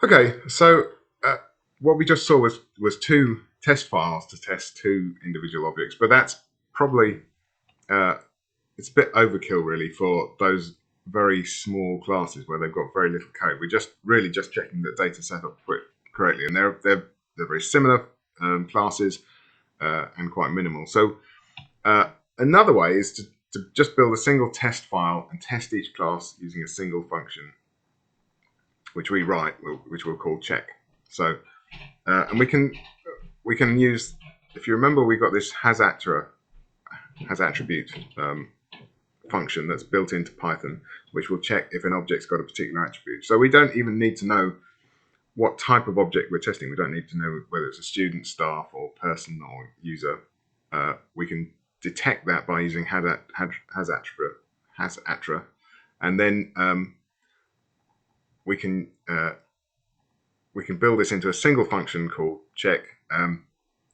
Okay, so what we just saw was two test files to test two individual objects, but that's probably uh, it's a bit overkill really for those very small classes where they've got very little code. We're just really just checking that data set up correctly, and they're very similar classes and quite minimal. So another way is to just build a single test file and test each class using a single function, which we write, which we'll call check. So and we can use, if you remember, we got this has attribute function that's built into Python, which will check if an object's got a particular attribute. So we don't even need to know what type of object we're testing. We don't need to know whether it's a student, staff, or person, or user. We can detect that by using has attribute, and then we can build this into a single function called check.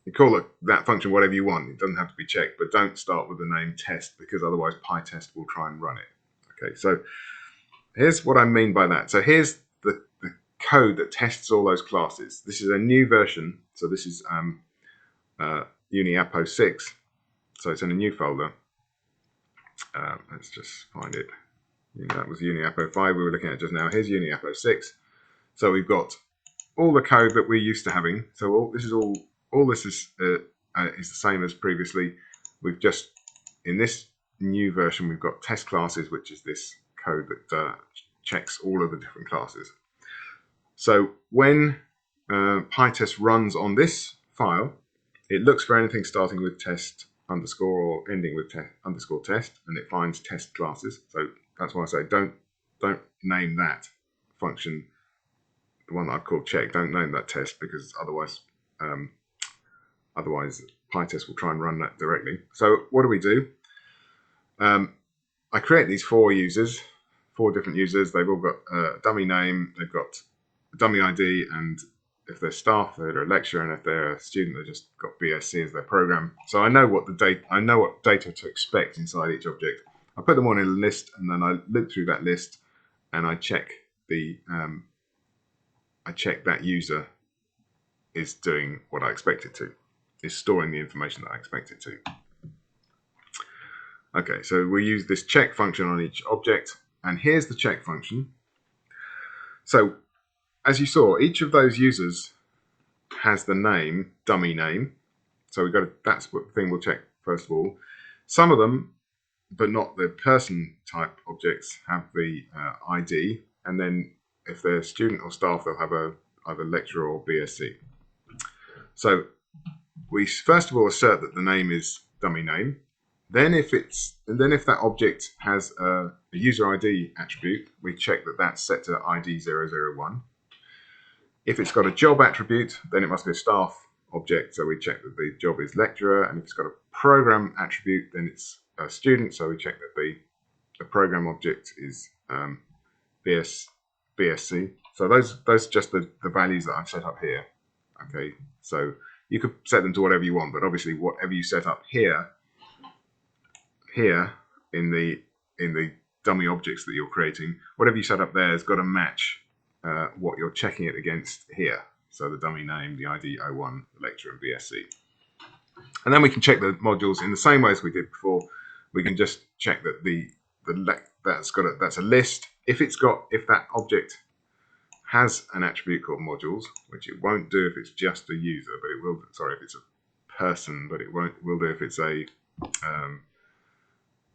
You call that function whatever you want. It doesn't have to be checked, but don't start with the name test, because otherwise PyTest will try and run it. Okay, so here's what I mean by that. So here's the code that tests all those classes. This is a new version. So this is UniAppo 6. So it's in a new folder. Let's just find it. That was UniAppo 5 we were looking at just now. Here's UniAppo 6. So we've got all the code that we're used to having. So all this is the same as previously. We've just, in this new version, we've got test classes, which is this code that checks all of the different classes. So when PyTest runs on this file, it looks for anything starting with test underscore or ending with underscore test, and it finds test classes. So that's why I say don't name that function, the one that I've called check. Don't name that test, because otherwise PyTest will try and run that directly. So what do we do? I create these four different users. They've all got a dummy name, they've got a dummy ID, and if they're staff, they're a lecturer, and if they're a student, they've just got BSc as their program. So I know what data to expect inside each object. I put them on in a list, and then I look through that list, and I check that user is doing what I expect it to, is storing the information that I expect it to. Okay, so we use this check function on each object, and here's the check function. So as you saw, each of those users has the name, dummy name. So that's what thing we'll check first of all. Some of them, but not the person type objects, have the ID, and then if they're student or staff, they'll have either lecturer or BSc. So we first of all assert that the name is dummy name. Then if that object has a user ID attribute, we check that that's set to ID 001. If it's got a job attribute, then it must be a staff object, so we check that the job is lecturer. And if it's got a program attribute, then it's a student, so we check that the program object is BSc. So those are just the values that I've set up here. Okay, so you could set them to whatever you want, but obviously whatever you set up here in the dummy objects that you're creating, whatever you set up there has got to match what you're checking it against here. So the dummy name, the ID 01, the lecturer, and BSc. And then we can check the modules in the same way as we did before. We can just check that that's a list. If that object has an attribute called modules, which it won't do if it's just a user, but it will. Sorry, if it's a person, but it will do if it's a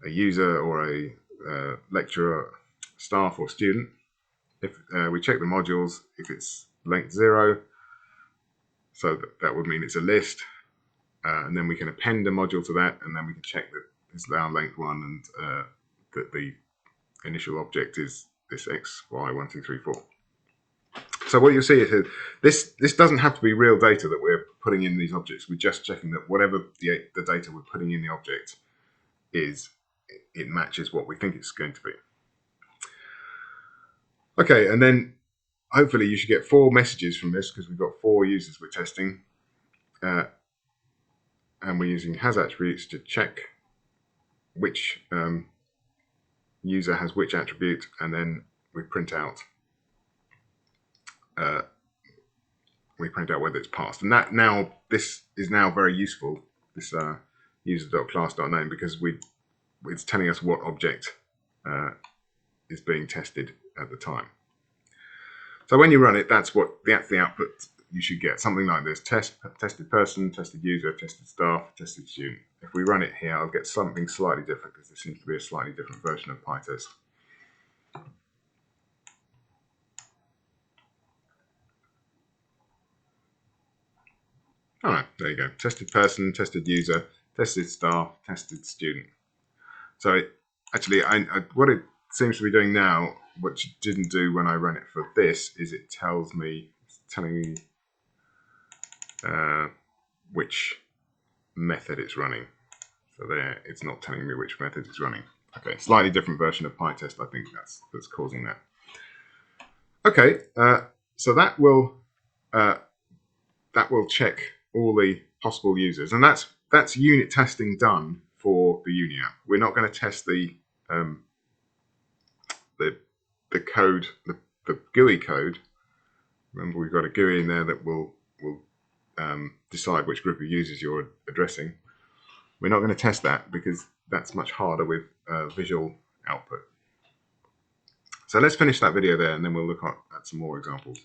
user or a lecturer, staff, or student. If we check the modules, if it's length 0, so that would mean it's a list, and then we can append a module to that, and then we can check that it's now length 1 and that the initial object is this x, y, 1, 2, 3, 4. So what you'll see is this doesn't have to be real data that we're putting in these objects. We're just checking that whatever the data we're putting in the object is, it matches what we think it's going to be. Okay, and then hopefully you should get 4 messages from this, because we've got 4 users we're testing. And we're using has attributes to check which user has which attribute, and then we print out we print out whether it's passed. And that now, this is now very useful, this user.class.name, because it's telling us what object is being tested at the time. So when you run it, that's the output you should get. Something like this: tested person, tested user, tested staff, tested student. If we run it here, I'll get something slightly different because there seems to be a slightly different version of PyTest. All right, there you go. Tested person, tested user, tested staff, tested student. So actually, what it seems to be doing now, which it didn't do when I ran it for this, is it's telling me which method it's running. So there, it's not telling me which method it's running. Okay, slightly different version of PyTest. I think that's causing that. Okay, so that will check all the possible users, and that's unit testing done for the Uni app. We're not going to test the code, the GUI code. Remember, we've got a GUI in there that will decide which group of users you're addressing. We're not going to test that because that's much harder with visual output. So let's finish that video there, and then we'll look at some more examples.